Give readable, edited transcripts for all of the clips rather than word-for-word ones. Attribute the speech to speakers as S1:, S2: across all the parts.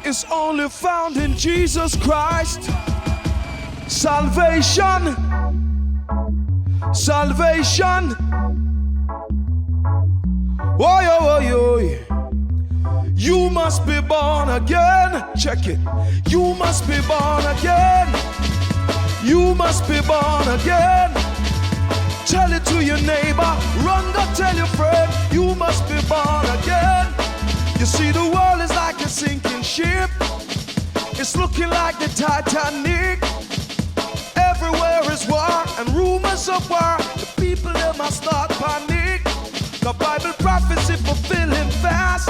S1: is only found in Jesus Christ. Salvation, salvation. Oh, oh, oh, you must be born again. Check it. You must be born again. You must be born again. Tell it to your neighbor. Run, go tell your friend. You must be born again. You see, the world is like a sinking ship. It's looking like the Titanic. Everywhere is war and rumors of war. The people, they must start panic. The Bible prophecy fulfilling fast,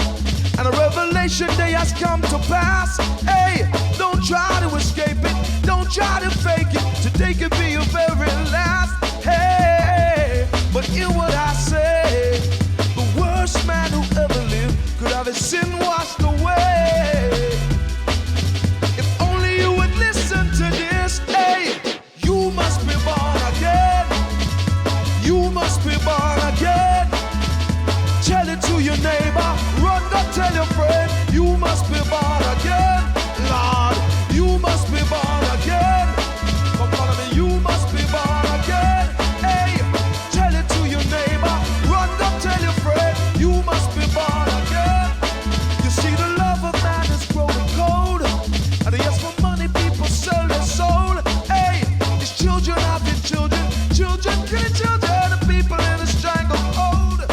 S1: and a revelation day has come to pass. Hey, don't try to escape it. Don't try to fake it. Today could be your very last. Hey, but hear what I say. The worst man who ever lived could have his sin washed away. If only you would listen to this. Hey, you must be born again. You must be born again. Tell it to your neighbor. Run, go tell your friend. You must be born again. Lord, you must be born again. Come follow me. You must be born again. Hey, tell it to your neighbor. Run, go tell your friend. You must be born again. You see, the love of man is growing cold, and yes, for money people sell their soul. Hey, it's children having children, children killing children, the people in a stranglehold.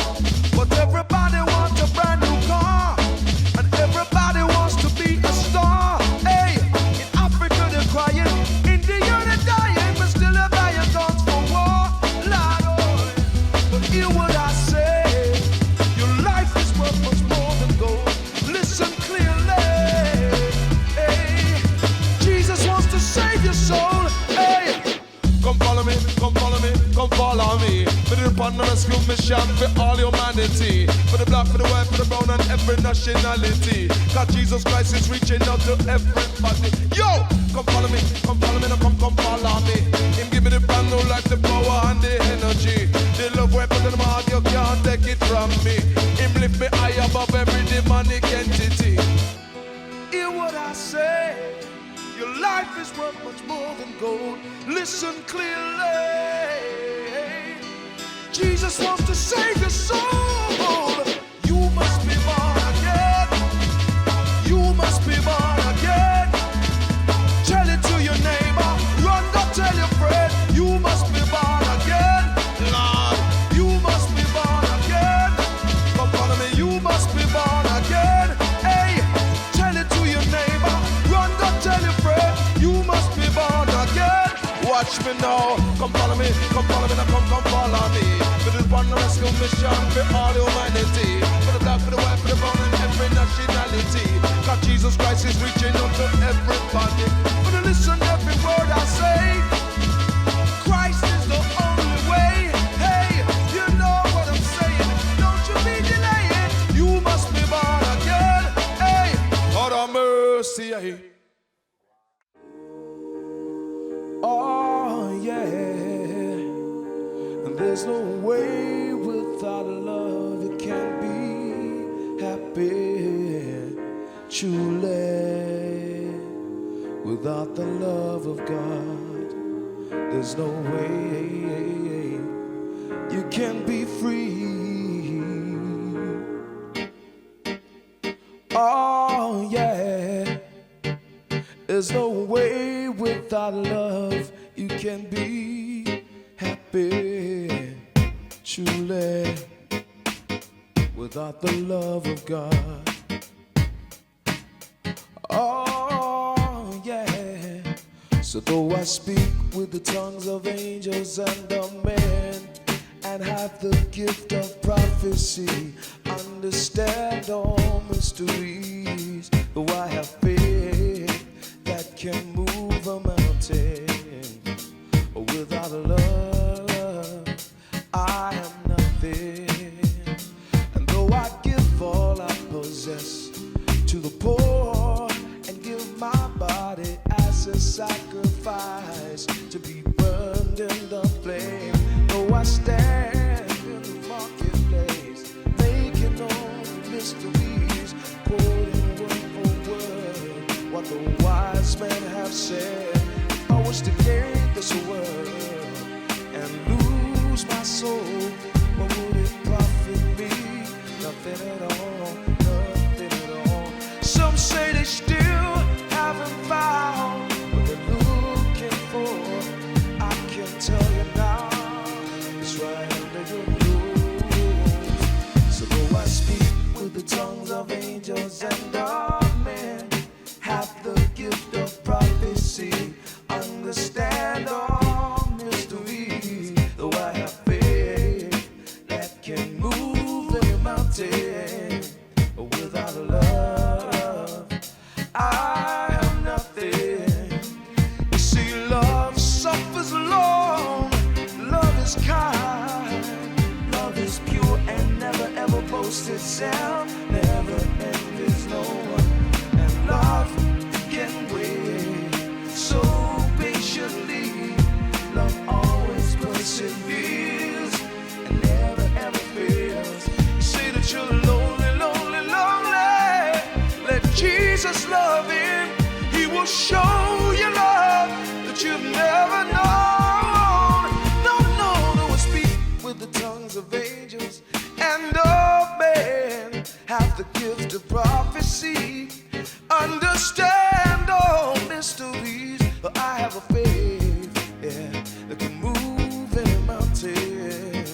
S1: But everybody wants a brand new car, and everybody wants to be a star. Hey, in Africa they're crying, India they're dying, but still they're buying guns for war. Lord, oh, but hear what I say. Your life is worth much more than gold. Listen clearly. Hey, Jesus wants to save your soul. Hey, come follow me, come follow me, come follow me. For the upon the rescue mission for all humanity. For the black, for the white, for the brown, and every nationality. Cause Jesus Christ is reaching out to everybody. Yo, come follow me, now come follow me. Him give me the brand new life, the power and the energy. The love weapon in my heart, you can't take it from me. Him lift me high above every demonic entity. Hear what I say. Your life is worth much more than gold. Listen clearly. Jesus wants to save your soul. You must be born again. You must be born again. Tell it to your neighbor. Run, go tell your friend. You must be born again. Lord, you must be born again. Come follow me. You must be born again. Hey, tell it to your neighbor. Run, go tell your friend. You must be born again. Watch me now. Come follow me, now come follow me. For the one rescue mission for all humanity. For the black, for the white, for the brown, and every nationality. Cause Jesus Christ is reaching out to everybody. For the listen every word I say. Christ is the only way. Hey, you know what I'm saying. Don't you be delaying. You must be born again. Hey, God of mercy. Hey. Oh yeah, and there's no way without love you can't be happy, truly. Without the love of God, there's no way you can be free. Oh yeah, there's no way without love you can be happy, truly. Without the love of God. Oh yeah. So though I speak with the tongues of angels and of men, and have the gift of prophecy, understand all mysteries, though I have faith that can move a mountain, without love I am nothing. And though I give all I possess to the poor and give my body as a sacrifice to be burned in the flame, though I stand in the marketplace making what would it profit me? Nothing at all, nothing at all. Some say they still haven't found what they're looking for. I can tell you now, it's right under your nose. So though I speak with the tongues of angels and of men, have the gift of prophecy, understand all mysteries, though I have faith that can move any mountain, without love I am nothing. You see, love suffers long, love is kind, love is pure and never ever boasts itself, never envies no one, and love can wait so patiently. Love always perseveres and never ever fails. You say that you're lonely, lonely, lonely. Let Jesus love in. He will show you love that you've never known. No, no, no one speak with the tongues of angels and of men, have the gift of prophecy, understand all mysteries. I have a faith, yeah, that can move any mountain.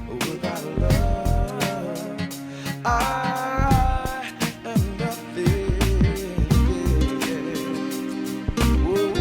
S1: Without love I am nothing, yeah. Whoa.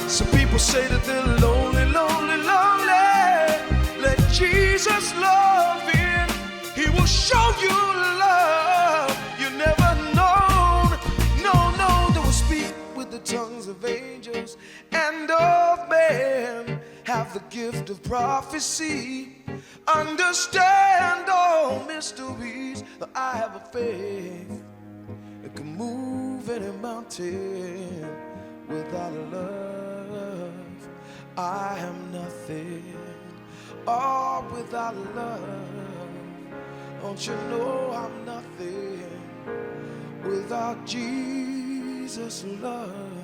S1: Some people say that they're lonely, lonely, lonely. Let Jesus love in. He will show you love you never known. No, no, they will speak with the tongues of angels and of men, have the gift of prophecy, understand all mysteries. I have a faith that can move any mountain. Without love I am nothing. Oh, without love, don't you know I'm nothing. Without Jesus' love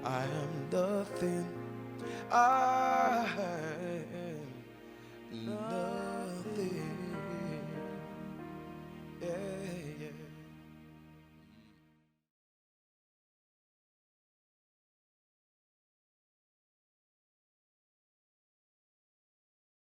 S1: I am nothing. I